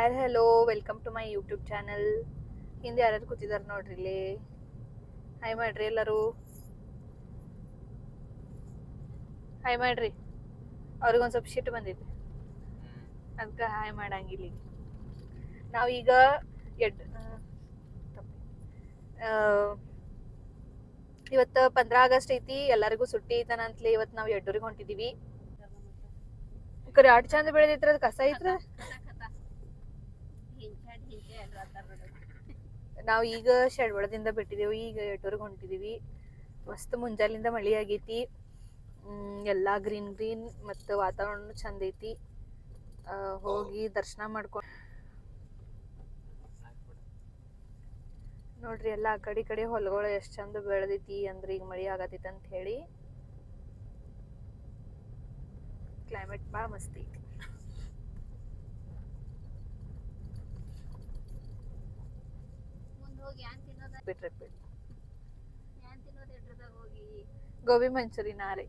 Hi hello welcome to my YouTube channel. ಹಿಂದೆ ಯಾರ್ಯಾರು ಕೂತಿದ್ದಾರೆ ನೋಡ್ರಿ ಇಲ್ಲಿ. ಹಾಯ್ ಮಾಡ್ರಿ ಎಲ್ಲರೂ, ಹಾಯ್ ಮಾಡ್ರಿ. ಅವ್ರಿಗೊಂದು ಸ್ವಲ್ಪ ಶಿಟ್ ಬಂದಿದೆ ಅದಕ್ಕೆ ಹಾಯ್ ಮಾಡಂಗಿಲ್ಲ. ನಾವೀಗ ಇವತ್ತು 15 ಆಗಸ್ಟ್ ಐತಿ, ಎಲ್ಲರಿಗೂ ಸುಟ್ಟಿ ಐತನ ಅಂತಲೇ ಇವತ್ತು ನಾವು ಎಡ್ಡೂರಿಗೆ ಹೊಂಟಿದೀವಿ. ಕರೆ ಆಟ ಚಂದ ಬೆಳೆದೈತ್ರ, ಅದು ಕಸ ಐತ್ರ. ನಾವು ಈಗ ಶೆಡ್ವಳದಿಂದ ಬಿಟ್ಟಿದ್ದೇವೆ, ಈಗ ಎಡ್ಡೂರಿಗೆ ಹೊಂಟಿದೀವಿ. ಮಸ್ತ್ ಮುಂಜಾಲಿಂದ ಮಳಿ ಆಗೈತಿ. ಎಲ್ಲಾ ಗ್ರೀನ್ ಗ್ರೀನ್ ಮತ್ತು ವಾತಾವರಣ ಚಂದ ಐತಿ. ಹೋಗಿ ದರ್ಶನ ಮಾಡ್ಕೊಂಡು ನೋಡ್ರಿ, ಎಲ್ಲ ಆ ಕಡೆ ಹೊಲಗಳು ಎಷ್ಟು ಚಂದ ಬೆಳೆದೈತಿ ಅಂದ್ರೆ ಈಗ ಮಳಿ ಆಗತೈತಿ ಅಂತ ಹೇಳಿ. ಕ್ಲೈಮೇಟ್ ಭಾಳ ಮಸ್ತ್ ಐತಿ. ಗೋಬಿ ಮಂಚೂರಿ ನಾರೆ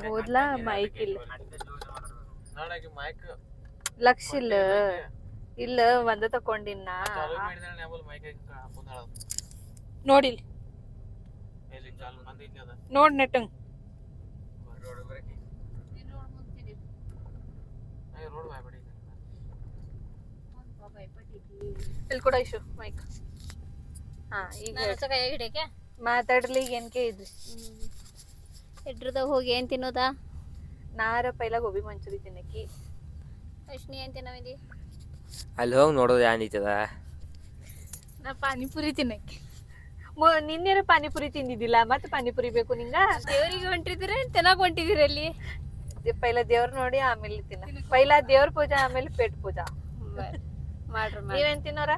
ಹೋದ್ಲಾ ಮೈಕ್ ಇಲ್ಲ, ಲಕ್ಷ ಇಲ್ಲ ಇಲ್ಲ ಒಂದ ತಕೊಂಡಿನ ನೋಡಿಲ್ ನೋಡ್ ನೆಟ್ಟಂಗ್ ಇಲ್ಲಿ ಕೂಡ ಇಶು ಮೈಕ್. ಹಾ ಈಗ ಮಾತಾಡ್ಲಿ. ಈಗ ಏನ್ಕೆ ಇದ್ರಿ ಎಡ್ರದಾಗ ಹೋಗಿ ಏನ್ ತಿನ್ನೋದಾ? ನಾರ ಪೈಲ ಗೋಬಿ ಮಂಚೂರಿ ತಿನ್ನಕಿ. ಅಶ್ನಿ ಏನ್ ತಿನ್ನವಿದಿ? ಅಲ್ಲಿ ಹೋಗಿ ನೋಡೋದು ಏನಿತ್ತದ. ನಾ ಪಾನಿಪುರಿ ತಿನ್ನಕಿ. ನಿನ್ನೆ ಪಾನಿಪುರಿ ತಿಂದಿದ್ದಿಲ್ಲ, ಮತ್ತೆ ಪಾನಿಪುರಿ ಬೇಕು ನಿಂಗ? ದೇವರಿಗೆ ಹೊಂಟಿದಿರ ತಿನ್ನಕ್ ಹೊಂಟಿದಿರ ಅಲ್ಲಿ? ಪೈಲ ದೇವ್ರ ನೋಡಿ ಆಮೇಲೆ ತಿನ್ನ. ಪೈಲ ದೇವ್ರ ಪೂಜಾ ಆಮೇಲೆ ಪೇಟ್ ಪೂಜಾ ಮಾಡ್ರಿ. ನೀವೇನ್ ತಿನ್ನೋರ?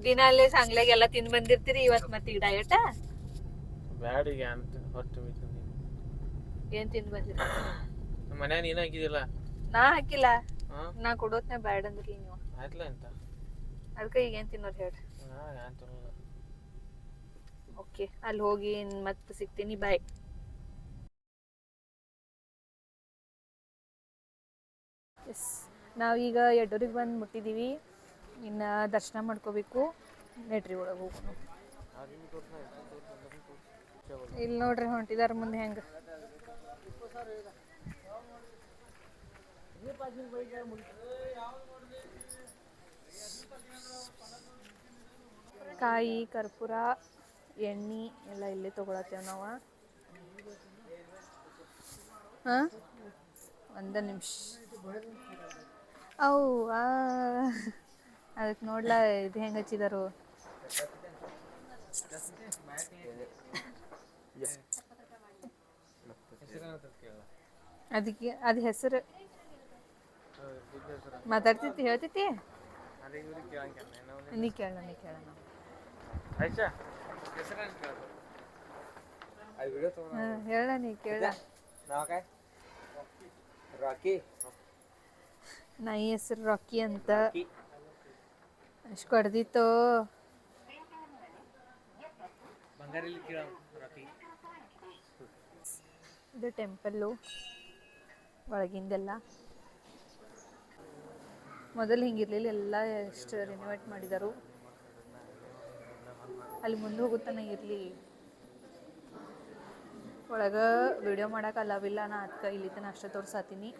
ದಿನ ಅಲ್ಲೇ ಸಾಂಗ್ಲಾಗೆಲ್ಲ ತಿಂದ್ ಬಂದಿರ್ತೀರಿ, ಇವತ್ ಮತ್ತೆ ಈಗ ಡಯಟ ಏನ್ ತಿಂದ್ ಬಂದಿರ? ಮನ್ಯಾಗ ನೀನ ಹಾಕಿದಿಲ್ಲ, ನಾ ಹಾಕಿಲ್ಲ. ನಾ ಕೊಡೋತ್ನ ಬ್ಯಾಡ ಅಂದ್ರಿ ನೀವು. ಅದಕ್ಕೆ ಈಗ ಏನ್ ತಿನ್ನೋರ್ ಹೇಳ್ರಿ. ಓಕೆ, ಅಲ್ಲಿ ಹೋಗಿ ಮತ್ತೆ ಸಿಗ್ತೀನಿ. ಬಾಯ್. ಎಸ್, ನಾವೀಗ ಎಡ್ಡೂರಿಗೆ ಬಂದು ಮುಟ್ಟಿದ್ದೀವಿ. ಇನ್ನು ದರ್ಶನ ಮಾಡ್ಕೋಬೇಕು. ನೆಟ್ರಿ ಒಳಗೆ ಹೋಗೋಣ. ಇಲ್ಲಿ ನೋಡ್ರಿ ಹೊಂಟಿದಾರ ಮುಂದೆ ಹೆಂಗೆ. ಕಾಯಿ, ಕರ್ಪೂರ, ಎಣ್ಣೆ ಎಲ್ಲ ಇಲ್ಲೇ ತೊಗೊಳತ್ತೇವೆ ನಾವು. ಹಾಂ, ಒಂದು ನಿಮಿಷ. ಅವು ಅದಕ್ಕೆ ನೋಡ್ಲಾ ಇದು ಹೆಂಗೆ ಹಚ್ಚಿದಾರು. ಅದಕ್ಕೆ ಅದು ಹೆಸರು ಮಾತಾಡ್ತೈತಿ, ಹೇಳ್ತೈತಿ. ನೀ ಕೇಳ ಹೇಳ, ನೀ ಕೇಳ. ನಾಯಿ ಹೆಸರು ರಾಕಿ ಅಂತ. ಅಷ್ಟು ಕಡ್ದಿತ್ತು. ಇದು ಟೆಂಪಲ್ಲು ಒಳಗಿಂದೆಲ್ಲ. ಮೊದಲು ಹಿಂಗಿರ್ಲಿಲ್ಲ, ಎಲ್ಲ ಎಷ್ಟು ರಿನೋವೇಟ್ ಮಾಡಿದರು. ಅಲ್ಲಿ ಮುಂದೆ ಹೋಗುತ್ತಾನ ಇರಲಿ. ಒಳಗೆ ವಿಡಿಯೋ ಮಾಡೋಕೆ ಅಲಾವಿಲ್ಲ. ನಾ ಅದಕ್ಕೆ ಇಲ್ಲಿ ತನಕ ಅಷ್ಟೇ ತೋರ್ಸಾತೀನಿ.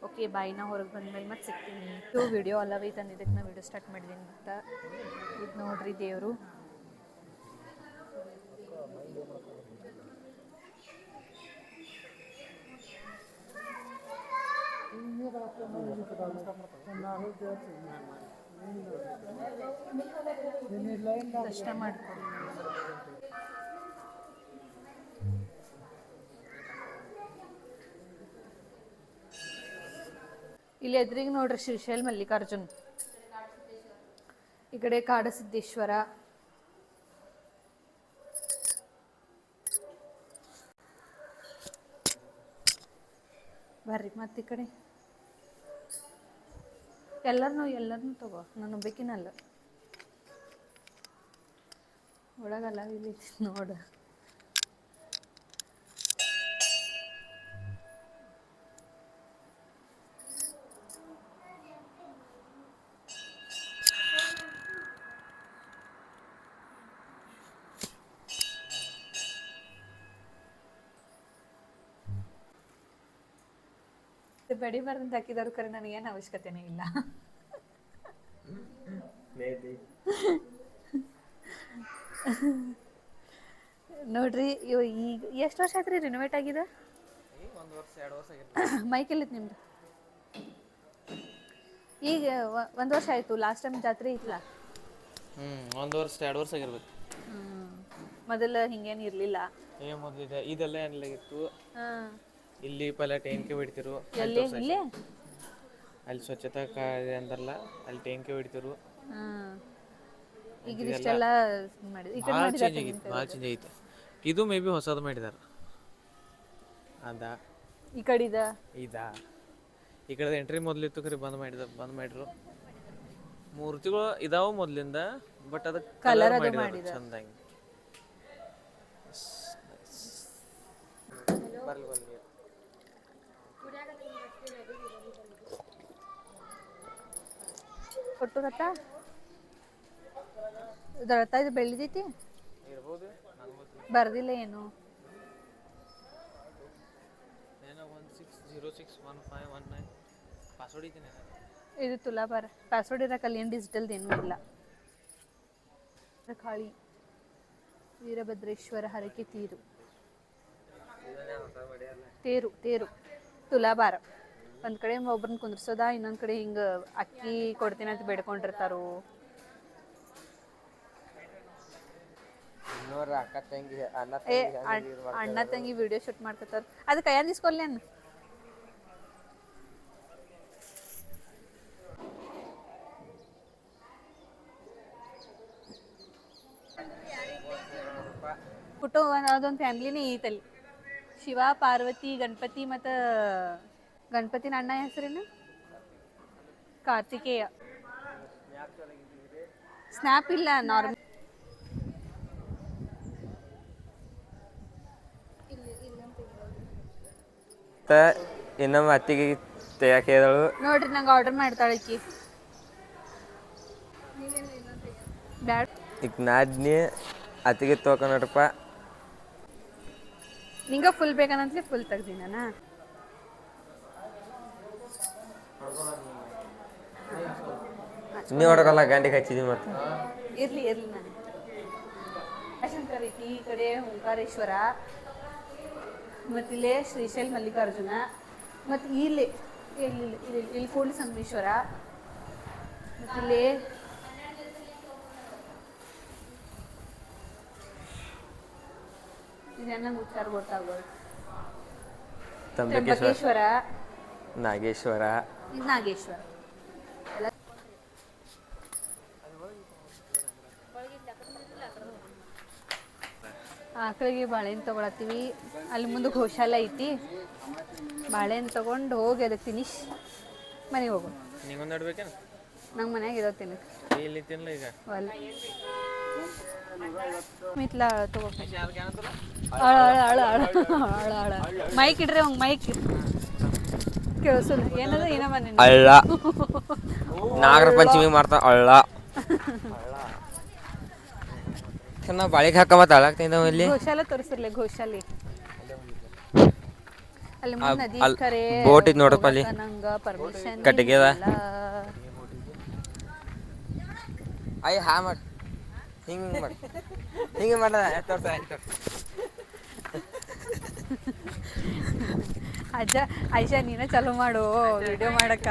Okay bye. ನಾ ಹೊರಗೆ ಬಂದ್ಮೇಲೆ ಮತ್ತೆ ಸಿಗ್ತೀನಿ. ಇದು ವಿಡಿಯೋ ಅಲಾವೈತೆ ಅಂದಿದ್ದಕ್ಕೆ ನಾ ವಿಡಿಯೋ ಸ್ಟಾರ್ಟ್ ಮಾಡಿದ್ದೀನಿ ಅಂತ. ಇದು ನೋಡ್ರಿ ದೇವರು. ದರ್ಶನ ಮಾಡ್ಕೊಂಡು ಇಲ್ಲಿ ಎದುರಿಗೆ ನೋಡ್ರಿ ಶ್ರೀಶೈಲ ಮಲ್ಲಿಕಾರ್ಜುನ್. ಈ ಕಡೆ ಕಾಡಸಿದ್ದೇಶ್ವರ. ಬರ್ರಿ ಮತ್ತೆ ಈ ಕಡೆ. ಎಲ್ಲರನ್ನೂ ತಗೋ, ನಾನು ಬೇಕಿನಲ್ಲ. ಒಳಗಲ್ಲ ಇಲ್ಲಿ ನೋಡು. ಬಡಿಬಾರ್ದಂತ ಹಾಕಿದವ್ರು ಕರೆ ನನಗೇನು ಅವಶ್ಯಕತೆನೇ ಇಲ್ಲ. ನೋಡ್ರಿ ಇವ್ ಈಗ ಎಷ್ಟು ವರ್ಷ ಆಯ್ತು ರೀ ರಿನೋವೇಟ್ ಆಗಿದೆ? ಒಂದು ವರ್ಷ 2 ವರ್ಷ ಆಗಿತ್ತು. ಮೈಕ್ ಎಲ್ಲಿತ್ತು ನಿಮ್ದು? ಈಗ 1 ವರ್ಷ ಆಯಿತು. ಲಾಸ್ಟ್ ಟೈಮ್ ಜಾತ್ರೆ ಇತ್ತಲ್ಲ. 1 ವರ್ಷ 2 ವರ್ಷ ಆಗಿರ್ಬೇಕು. ಮೊದಲು ಹಿಂಗೇನು ಇರಲಿಲ್ಲ. ಮೊದಲಿದೆ ಇದೆಲ್ಲ ಏನಿಲ್ಲಾಗಿತ್ತು. ಹಾಂ, ಇಲ್ಲಿ ಪಲ್ಲ ಟೇಂಕೆ ಹೊಡಿತಿರು. ಎಲ್ಲಿ ಇಲ್ಲೇ? ಅಲ್ಲಿ ಸ್ವಚ್ಛತಾ ಕಾರ್ಯ ಅಂತಾರಲ್ಲ, ಅಲ್ಲಿ ಟೇಂಕೆ ಹೊಡಿತಿರು. ಹಾಂ, ಈಗ ಇಷ್ಟೆಲ್ಲ ಮಾಡಿದ್ರು. ಈ ಕಡೆ ಭಾಳ ಮಾಡಿದ್ದಾರೆ ಚೇಂಜ್ ಆಗಿತ್ತು, ಭಾಳ ಚೇಂಜ್ ಆಗಿತ್ತು. ಇದು ಮೇ ಬಿ ಹೊಸದು ಮಾಡಿದಾರೆ. ಈ ಕಡೆದ ಈ ಕಡೆ ಎಂಟ್ರಿ ಮೊದಲಿತ್ತು ಖರೆ ಬಂದ್ ಮಾಡಿದ್ರು. ಮೂರ್ತಿಗಳು ಇದಾವ ಮೊದಲಿಂದ, ಬಟ್ ಅದಕ್ಕೆ ಕಲರ್ ಮಾಡಿದ್ದಾರೆ ಚಂದಾಗಿ. ಕೊಟ್ಟು ರಥ ರಥ ಇದು ಬೆಳೆದೈತಿ ಇರ್ಬೋದು, ಬರ್ದಿಲ್ಲ ಏನು. 16061519 ಪಾಸ್ವರ್ಡ್ ಐತಿ. ಇದು ತುಲಾಭಾರ ಪಾಸ್ವರ್ಡ್ ಇರಕ್ಕಲ್ಲಿ ಏನು ಡಿಜಿಟಲ್ದು ಏನೂ ಇಲ್ಲ. ಕಾಳಿ ವೀರಭದ್ರೇಶ್ವರ ಹರಕೆ ತೇರು ತುಲಾಭಾರ. ಒಂದು ಕಡೆ ಒಬ್ಬರನ್ನ ಕುಂದ್ರಸೋದ, ಇನ್ನೊಂದು ಕಡೆ ಹಿಂಗೆ ಅಕ್ಕಿ ಕೊಡ್ತೀನಿ ಅಂತ ಬೇಡ್ಕೊಂಡಿರ್ತಾರೋ. ಅಣ್ಣ ತಂಗಿ ವಿಡಿಯೋ ಶೂಟ್ ಮಾಡ್ಕೊತಾರ. ಅದು ಕೈಯಾಗ ಇಸ್ಕೊಲ್ಲೇನು? ಫೋಟೋ ಅದೊಂದು ಫ್ಯಾಮ್ಲಿನೇ ಐತಲ್ಲಿ. ಶಿವ, ಪಾರ್ವತಿ, ಗಣಪತಿ ಮತ್ತು ಗಣಪತಿನ ಅಣ್ಣ ಹೆಸರೇನು? ಕಾರ್ತಿಕೇಯ. ಸ್ನ್ಯಾಪ್ ಇಲ್ಲ, ನಾರ್ಮಲ್. ಇನ್ನೊಮ್ಮೆ ಅತ್ತಿಗೆ ತೆಗಿಯಾಕೆ ಹೇಳಿದಳು. ನೋಡ್ರಿ, ನಂಗೆ ಆರ್ಡರ್ ಮಾಡ್ತಾಳೆ ಈಕಿ. ಬ್ಯಾಡ ಈಗ ನಾದ್ನಿ ಅತ್ತಿಗೆ ತೊಗೊಂಡ್ರಪ್ಪ. ನಿಂಗೆ ಫುಲ್ ಬೇಕಂತಲೇ ಫುಲ್ ತೆಗ್ದೀನಿ ನಾನು. ನೀ ಹೊಡಕಲ್ಲ ಗಂಡಿಗೆ ಹಚ್ಚಿದ್ವಿ ಮತ್ತೆ. ಇರ್ಲಿ ನಾನು ಶಂಕರ ಐತಿ, ಈ ಕಡೆ ಓಂಕಾರೇಶ್ವರ, ಮತ್ತಿಲ್ಲೇ ಶ್ರೀಶೈಲ ಮಲ್ಲಿಕಾರ್ಜುನ, ಮತ್ತು ಇಲ್ಲಿ ಕೂಡಲ ಸಂಗಮೇಶ್ವರ, ಮತ್ತಿಲ್ಲೇ ಇದೆಲ್ಲ ಉಚ್ಚಾರ ಗೊತ್ತಾಗೋದು. ತ್ರ್ಯಂಬಕೇಶ್ವರ, ನಾಗೇಶ್ವರ, ನಾಗೇಶ್ವರ. ಆಕಳಿಗೆ ಬಾಳೆಹಣ್ಣು ತೊಗೊಳತ್ತೀವಿ. ಅಲ್ಲಿ ಮುಂದೆ ಗೋಶಾಲ ಐತಿ. ಬಾಳೆಹಣ್ಣು ತೊಗೊಂಡು ಹೋಗಿ ಅದಕ್ಕೆ ಫಿನಿಶ್ ಮನೆಗೆ ಹೋಗು. ನಿಂಗೊಂದು ನಡ್ಬೇಕೇನು? ನಂಗೆ ಮನ್ಯಾಗ ಇರೋ ತಿನ್ನಕ್ಕೆ ಇಲ್ಲಿ ತಿನ್ನಲ್ಲ ಈಗ. ಅಲ್ಲ ಮಿತ್ಲ ತಗೋ. ಮೈಕ್ ಇಡ್ರಿ, ಅವಂಗೆ ಮೈಕ್ ಕೇಳಿಸಲ್ಲ. ಏನದ ಏನೋ ಬಂದ ಅಳ್ಳ ನಾಗರ ಪಂಚಮಿ ಮಾಡ್ತಾ ಅಳ್ಳ ನಾವು ಬಾಳಿಗೆ ಹಾಕ ಮತ್ತೆ ಅಳಾಗ್ತಿದ್ದಾವ. ಇಲ್ಲಿ ಗೋಶಾಲೆ ತೋರಿಸಿರ್ಲಿ, ಗೋಶಾಲೆ ಅಲ್ಲಿ ಮುಂದೆ ನದಿ ಕರೆ ಬೋಟ್ ಇದ್ ನೋಡಪ್ಪ ಅಲ್ಲಿ. ನಂಗೆ ಪರ್ಮಿಷನ್ ಕಟ್ಟಿಗೆ ಅದ. ಅಯ್ಯ ಹಾ ಮಾಡಿ ಹಿಂಗೆ ಮಾಡ ಅಜ್ಜ ಐಶಾ ನೀನ ಚಾಲೂ ಮಾಡು ವಿಡಿಯೋ ಮಾಡಕ್ಕ.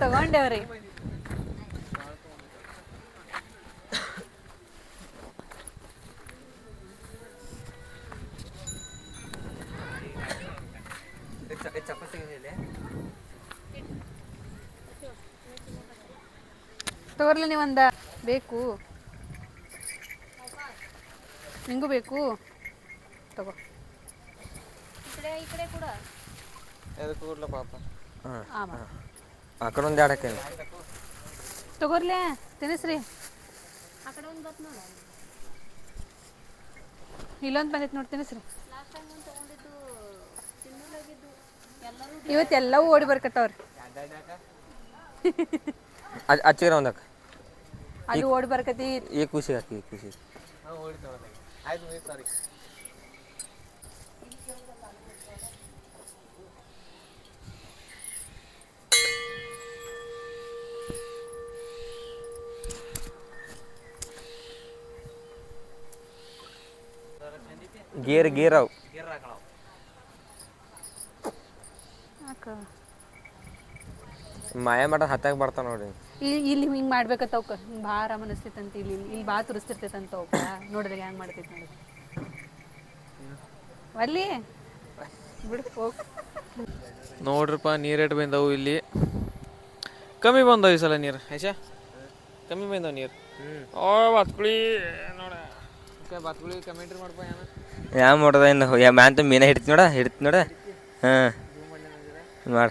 ತಗೊಂಡೇವ್ರಿ. ತಗೋರ್ಲಿ ನೀವೊಂದ. ಬೇಕು ನಿಂಗೂ ಬೇಕು ತಗೋ. ಈ ಕಡೆ ಕೂಡ ಆ ಕಡೆ ಒಂದು ಆಡಕ್ಕೆ ತಗೋರ್ಲೆ ತಿನ್ನಿಸ್ರಿ. ಆ ಕಡೆ ಒಂದು ಬತ್ ನೋಡ. ಇಲ್ಲೊಂದು ಬಂದೈತೆ ನೋಡಿ, ತಿನ್ನಿಸ್ರಿ. ಲಾಸ್ಟ್ ಟೈಮ್ ಒಂದು ತಗೊಂಡಿದ್ದು ತಿನ್ನಲಾಗಿದ್ದು ಎಲ್ಲರೂ ಇವತ್ತೆಲ್ಲವೂ ಓಡಿ ಬರ್ಕತ್ತವ್ರಿ. ಹಚ್ಚಿರ ಒಂದಕ್ಕೆ ಅದು ಓಡಿ ಬರ್ಕತಿ. ಈ ಖುಷಿ ಹಾಕಿ ಖುಷಿ. ಗೇರ್ ಅವು ಗೇರ್ ಹಾಕಳವು. ಮಾಯ ಮಾಡ ಹತ್ತಾಗ ಬರ್ತಾವ ನೋಡಿ. ಇಲ್ಲಿ ಹಿಂಗೆ ಮಾಡ್ಬೇಕತ್ತ ಅವಕ್ಕೆ ಹಿಂಗೆ ಭಾಳ ಆರಾಮ ಅನಿಸ್ತೈತಂತ ಇಲ್ಲಿ ಭಾಳ ತುರಿಸ್ತಿರ್ತೈತಂತ ಅವಕ್ಕೆ ನೋಡಿದ್ರೆ ಹೆಂಗೆ ಮಾಡ್ತೈತೆ ನೋಡಿ ಅಲ್ಲಿ ಬಿಡು ಹೋಗಿ. ನೋಡ್ರಪ್ಪ ನೀರು ಎಟ್ ಬಂದವು ಇಲ್ಲಿ. ಕಮ್ಮಿ ಬಂದವು ಈ ಸಲ ನೀರು. ಐಶಾ ಕಮ್ಮಿ ಬಂದವು ನೀರು. ಓ ಬಾತ್ಕುಳಿ ನೋಡ ಬಾತ್ಕುಳಿ ಕಮೆಂಟ್ರಿ ಮಾಡ್ಪ ಏನ ಯಾವ ಮಾಡೋದ ಇನ್ನು ಮ್ಯಾಂತ ಮೀನ ಹಿಡ್ತಿ ನೋಡ ಹಾಂ ಮಾಡ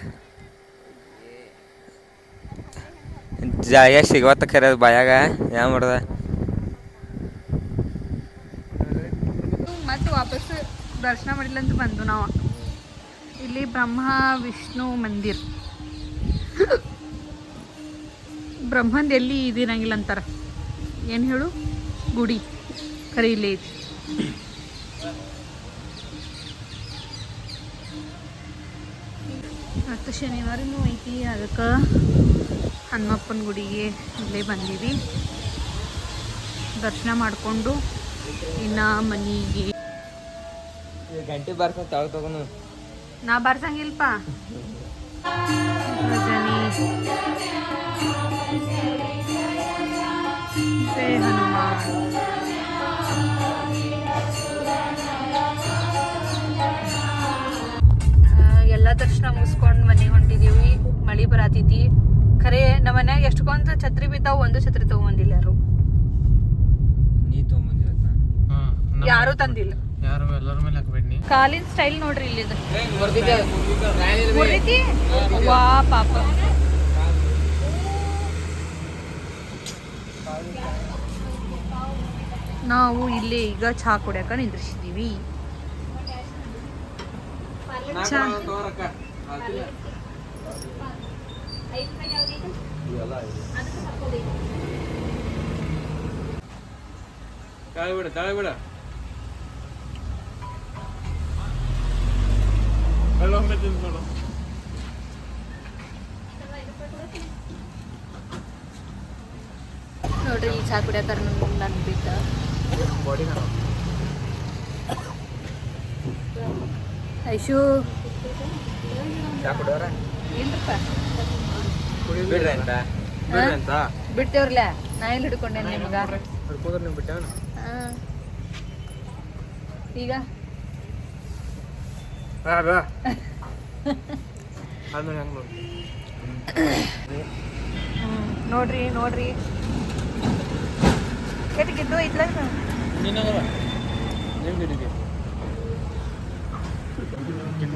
ಜಾಗ ಸಿಗವತ್ತ ಖರೆ ಬಾಯಾಗ ಯಾವ ಮಾಡೋದ. ಮತ್ತು ವಾಪಸ್ ದರ್ಶನ ಮಾಡಿಲ್ಲ ಅಂತ ಬಂದು ನಾವು ಇಲ್ಲಿ ಬ್ರಹ್ಮ ವಿಷ್ಣು ಮಂದಿರ್. ಬ್ರಹ್ಮಂದು ಎಲ್ಲಿ ಇದಿರಂಗಿಲ್ಲ ಅಂತಾರ, ಏನು ಹೇಳು ಗುಡಿ ಖರೆ ಇಲ್ಲೇ ಐತಿ. ಮತ್ತು ಶನಿವಾರನೂ ಐತಿ, ಅದಕ್ಕೆ ಹನುಮಪ್ಪನ ಗುಡಿಗೆ ಇಲ್ಲೇ ಬಂದೀವಿ. ದರ್ಶನ ಮಾಡಿಕೊಂಡು ಇನ್ನು ಮನೆಗೆ. ಗಂಟೆ ಬರ್ಸ ತಗೊಂಡು ನಾ ಬರ್ಸಂಗಿಲ್ಪ ರಜನಿ ಜೈ ಹನುಮಾನ್. ಎಲ್ಲ ದರ್ಶನ ಮುಗಿಸ್ಕೊಂಡು ಮನೆಗೆ ಹೊಂಟಿದೀವಿ. ಮಳೆ ಬರತೈತಿ ಖರೆ. ನಮ್ಮ ಮನ್ಯಾಗ ಎಷ್ಟೊಂದು ಛತ್ರಿ ಬಿದ್ದಾವು, ಒಂದು ಛತ್ರಿ ತಗೊಂಬಂದಿಲ್ಲ ಯಾರು. ನೀ ತೊಗೊಂಬಂದಿರತ್ತ ಯಾರು ತಂದಿಲ್ಲ. ಯಾರು ಎಲ್ಲರ ಮೇಲೆ ಹಾಕ್ಬೇಡಿ ನೀ. ಕಾಲಿನ ಸ್ಟೈಲ್ ನೋಡ್ರಿ ಇಲ್ಲಿದು ಮುರಿತಿ. ವಾ ಪಾಪ. ನಾವು ಇಲ್ಲೇ ಈಗ ಚಹಾ ಕುಡಿಯಕ ನಿಂದ್ರಿಸಿದೀವಿ. ಚಹಾ ತಾಳೆ ಬಿಡ ನೋಡ್ರಿ ಇಲ್ಲಿ ಚಹಾ ಕುಡಿಯಕ ನನ್ ಬಿಟ್ಟ ಐಶು ಏನ್ರಪ್ಪ ಬಿಡ್ರಿ ಅಂತ ಬಿಡ್ತೇವ್ರಲ್ಲ. ನಾ ಎಲ್ಲಿ ಹಿಡ್ಕೊಂಡೆ ನಿಮಗ ಈಗ ನೋಡ್ರಿ ನೋಡ್ರಿ ಕೆಟ್ಟಿದ್ದು ಐತ್ಲ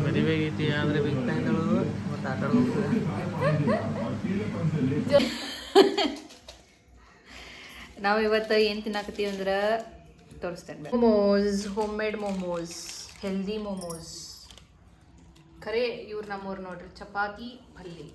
ಮದುವೆ ಆಗೈತಿ ಆದ್ರೆ ನಾವು ಇವತ್ತು ಏನು ತಿನ್ನಾಕತ್ತೀವಿ ಅಂದ್ರೆ ತೋರಿಸ್ತೇನೆ. Momos, home made momos, healthy momos. ಖರೆ ಇವ್ರು ನಮ್ಮವ್ರು ನೋಡ್ರಿ, ಚಪಾತಿ ಪಲ್ಯ.